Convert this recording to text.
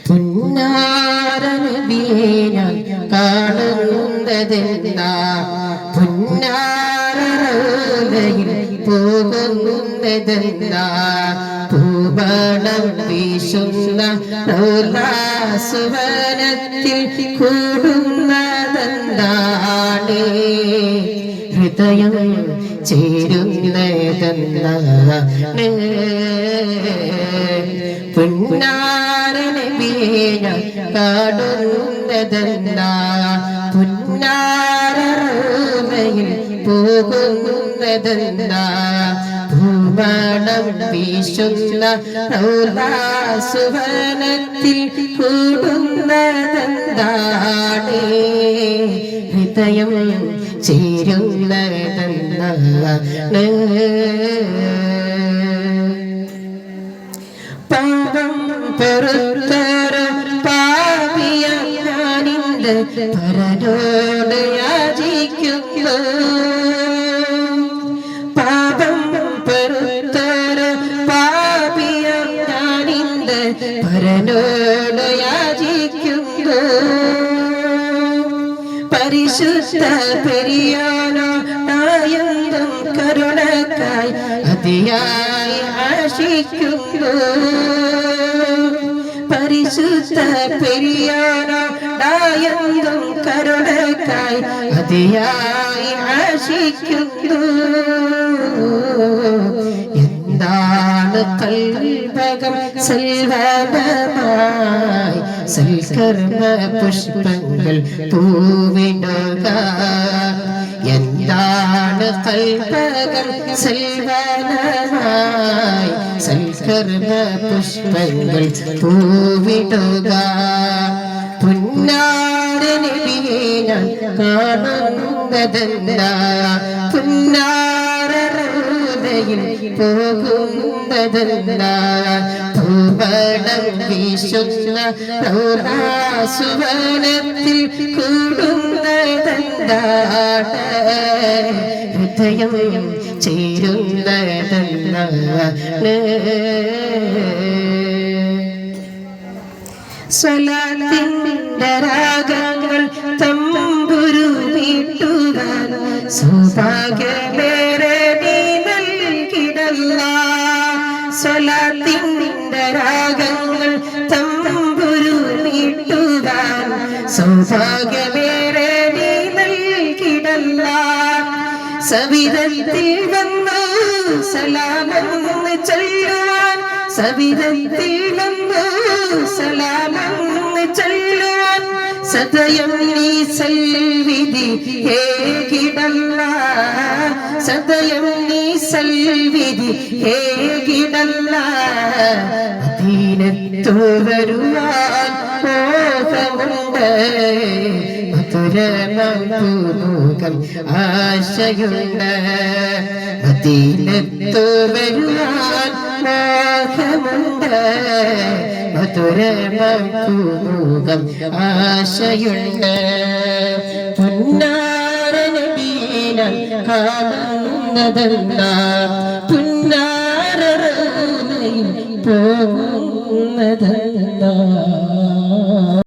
പുന്നാര നബിയെ ഞാൻ കാണുന്നതെന്താ പുന്നാര റൗദയിൽ പോകുന്നതെന്താ പൂമണം വീശുന്ന റൗദാസുവനത്തിൽ കൂടുന്നതെന്താണ് ഹൃദയം ചേരുന്നതെന്താണ് പുന്നാര നബിയെ ഞാൻ കാണുന്നതെന്താ പുന്നാര റൗദയിൽ പോകുന്നതെന്താ പൂമണം വീശുന്ന റൗദാസുവനത്തിൽ കൂടുന്നതെന്താണ് ഹൃദയം ചേരുന്നതെന്താണ് പാപം പൊറുത്തൊരു പാപിയ ഞാനിന്ന് പരനോട് യാചിക്കുന്നു പാപം പൊറുത്തൊരു പാപിയ ഞാനിന്ന് പരനോട് യാചിക്കുന്നു പരിശുദ്ധ പെരിയാനോ നായന്തും കരുണക്കായി അതിയായി ആശിക്കുന്നു പരിശുദ്ധ പെരിയാനോ നായന്തും കരുണക്കായി അതിയായി ആശിക്കുന്നു എന്താണ് കൽവകം സൽവനമായി സൽക്കർമ്മ പുഷ്പങ്ങൾ പൂവിടുക എന്താണ് കൽവകം സൽവനമായി സൽക്കർമ്മ പുഷ്പങ്ങൾ പൂവിടുക പുന്നാര നബിയെ ഞാൻ കാണുന്നതെന്താ പുന്നാര റൗദയിൽ പോകുന്നതെന്താ പൂമണം വീശുന്ന റൗദാസുവനത്തിൽ കൂടുന്നതെന്താണ് ഹൃദയം ചേരുന്നതെന്താണ് സ്വലാത്തിന്റെ രാഗങ്ങൾ തമ്പുരു മീട്ടുവാൻ സൗഭാഗ്യമേറെ നീ നൽകിടല്ല സ്വലാത്തിന്റെ രാഗങ്ങൾ തമ്പുരു മീട്ടുവാൻ സൗഭാഗ്യമേറെ നീ നൽകിടല്ല സവിധത്തിൽ വന്നു സലാമെന്ന് ചൊല്ലുവാൻ സവിധത്തിൽ വന്നു സലാമെന്ന് ചൊല്ലുവാൻ സദയം നീ സൽവിധി ഹേകിടല്ല സദയം നീ സൽവിധി ഹേകിടല്ല മദീനത്തു വരുവാൻ മോഹമുണ്ട് മധുരമൂകം ആശയുണ്ട് മദീനത്തു വരുവാൻ മോഹമുണ്ട് മധുരമൂകം ആശയുണ്ട് പുന്നാര നബിയെ ഞാൻ കാണുന്നതെന്താ പുന്നാര റൗദയിൽ പോകുന്നതെന്താ